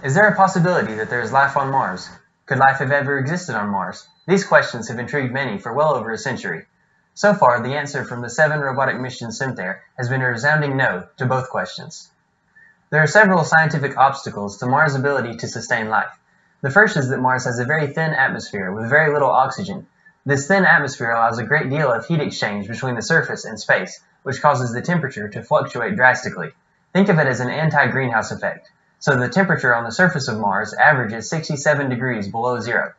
Is there a possibility that there is life on Mars? Could life have ever existed on Mars? These questions have intrigued many for well over a century. So far, the answer from the 7 robotic missions sent there has been a resounding no to both questions. There are several scientific obstacles to Mars' ability to sustain life. The first is that Mars has a very thin atmosphere with very little oxygen. This thin atmosphere allows a great deal of heat exchange between the surface and space, which causes the temperature to fluctuate drastically. Think of it as an anti-greenhouse effect. So the temperature on the surface of Mars averages 67 degrees below zero.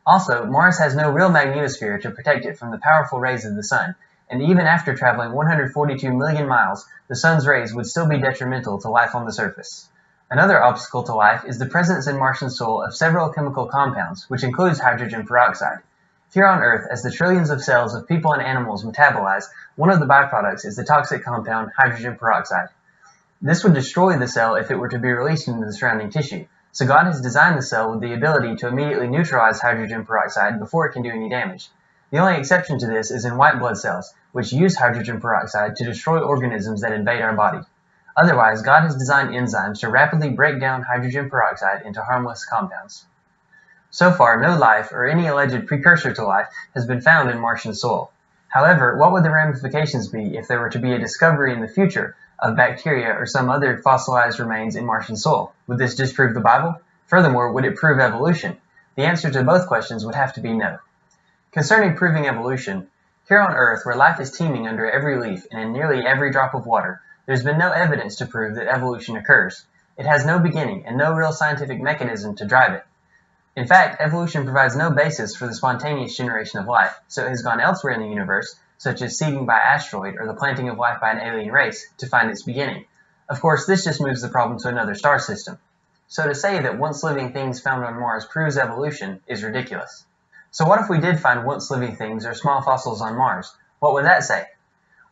Also, Mars has no real magnetosphere to protect it from the powerful rays of the sun, and even after traveling 142 million miles, the sun's rays would still be detrimental to life on the surface. Another obstacle to life is the presence in Martian soil of several chemical compounds, which includes hydrogen peroxide. Here on Earth, as the trillions of cells of people and animals metabolize, one of the byproducts is the toxic compound hydrogen peroxide. This would destroy the cell if it were to be released into the surrounding tissue, so God has designed the cell with the ability to immediately neutralize hydrogen peroxide before it can do any damage. The only exception to this is in white blood cells, which use hydrogen peroxide to destroy organisms that invade our body. Otherwise, God has designed enzymes to rapidly break down hydrogen peroxide into harmless compounds. So far, no life, or any alleged precursor to life, has been found in Martian soil. However, what would the ramifications be if there were to be a discovery in the future of bacteria or some other fossilized remains in Martian soil? Would this disprove the Bible? Furthermore, would it prove evolution? The answer to both questions would have to be no. Concerning proving evolution, here on Earth, where life is teeming under every leaf and in nearly every drop of water, there's been no evidence to prove that evolution occurs. It has no beginning and no real scientific mechanism to drive it. In fact, evolution provides no basis for the spontaneous generation of life, so it has gone elsewhere in the universe, such as seeding by asteroid or the planting of life by an alien race, to find its beginning. Of course, this just moves the problem to another star system. So to say that once living things found on Mars proves evolution is ridiculous. So what if we did find once living things or small fossils on Mars? What would that say?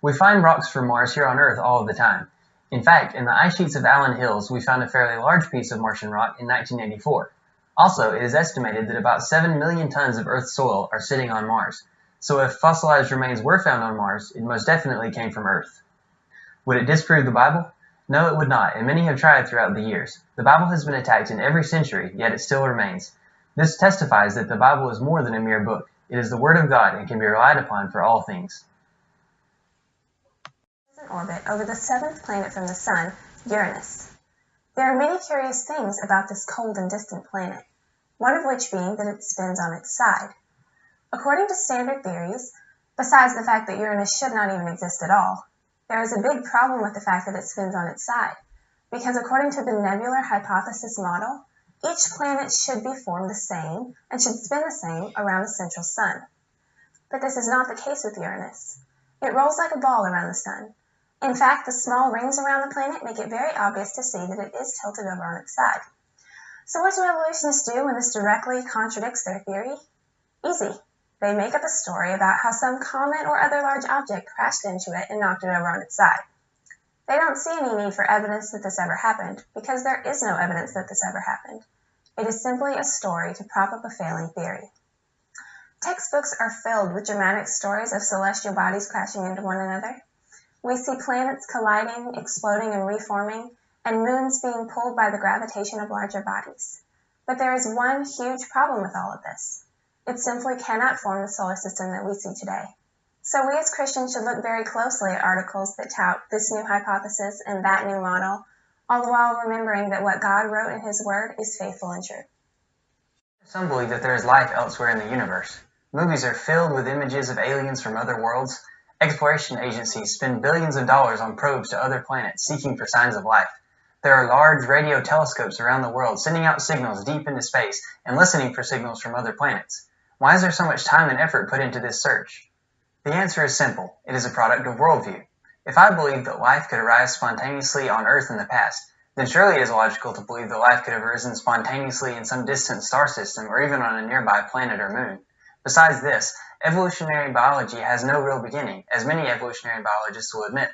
We find rocks from Mars here on Earth all of the time. In fact, in the ice sheets of Allen Hills, we found a fairly large piece of Martian rock in 1984. Also, it is estimated that about 7 million tons of Earth's soil are sitting on Mars. So if fossilized remains were found on Mars, it most definitely came from Earth. Would it disprove the Bible? No, it would not, and many have tried throughout the years. The Bible has been attacked in every century, yet it still remains. This testifies that the Bible is more than a mere book. It is the Word of God and can be relied upon for all things. In orbit over the seventh planet from the Sun, Uranus. There are many curious things about this cold and distant planet, one of which being that it spins on its side. According to standard theories, besides the fact that Uranus should not even exist at all, there is a big problem with the fact that it spins on its side, because according to the nebular hypothesis model, each planet should be formed the same and should spin the same around the central sun. But this is not the case with Uranus. It rolls like a ball around the sun. In fact, the small rings around the planet make it very obvious to see that it is tilted over on its side. So what do evolutionists do when this directly contradicts their theory? Easy. They make up a story about how some comet or other large object crashed into it and knocked it over on its side. They don't see any need for evidence that this ever happened, because there is no evidence that this ever happened. It is simply a story to prop up a failing theory. Textbooks are filled with dramatic stories of celestial bodies crashing into one another. We see planets colliding, exploding, and reforming, and moons being pulled by the gravitation of larger bodies. But there is one huge problem with all of this. It simply cannot form the solar system that we see today. So we as Christians should look very closely at articles that tout this new hypothesis and that new model, all the while remembering that what God wrote in His Word is faithful and true. Some believe that there is life elsewhere in the universe. Movies are filled with images of aliens from other worlds. Exploration agencies spend billions of dollars on probes to other planets seeking for signs of life. There are large radio telescopes around the world sending out signals deep into space and listening for signals from other planets. Why is there so much time and effort put into this search? The answer is simple. It is a product of worldview. If I believe that life could arise spontaneously on Earth in the past, then surely it is logical to believe that life could have arisen spontaneously in some distant star system or even on a nearby planet or moon. Besides this, evolutionary biology has no real beginning, as many evolutionary biologists will admit.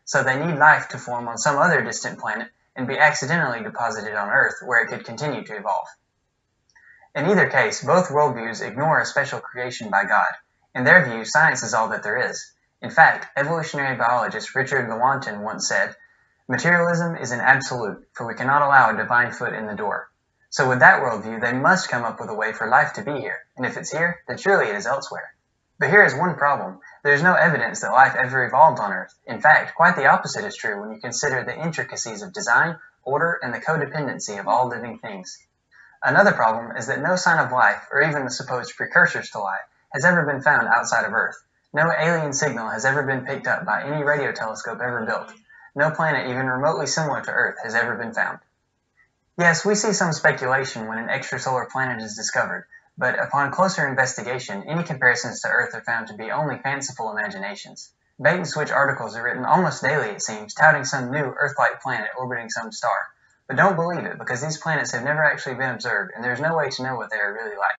So they need life to form on some other distant planet and be accidentally deposited on Earth where it could continue to evolve. In either case, both worldviews ignore a special creation by God. In their view, science is all that there is. In fact, evolutionary biologist Richard Lewontin once said, Materialism is an absolute, for we cannot allow a divine foot in the door. So with that worldview, they must come up with a way for life to be here, and if it's here, then surely it is elsewhere. But here is one problem. There is no evidence that life ever evolved on Earth. In fact, quite the opposite is true when you consider the intricacies of design, order, and the codependency of all living things. Another problem is that no sign of life, or even the supposed precursors to life, has ever been found outside of Earth. No alien signal has ever been picked up by any radio telescope ever built. No planet even remotely similar to Earth has ever been found. Yes, we see some speculation when an extrasolar planet is discovered, but upon closer investigation, any comparisons to Earth are found to be only fanciful imaginations. Bait-and-switch articles are written almost daily, it seems, touting some new Earth-like planet orbiting some star. But don't believe it, because these planets have never actually been observed, and there is no way to know what they are really like.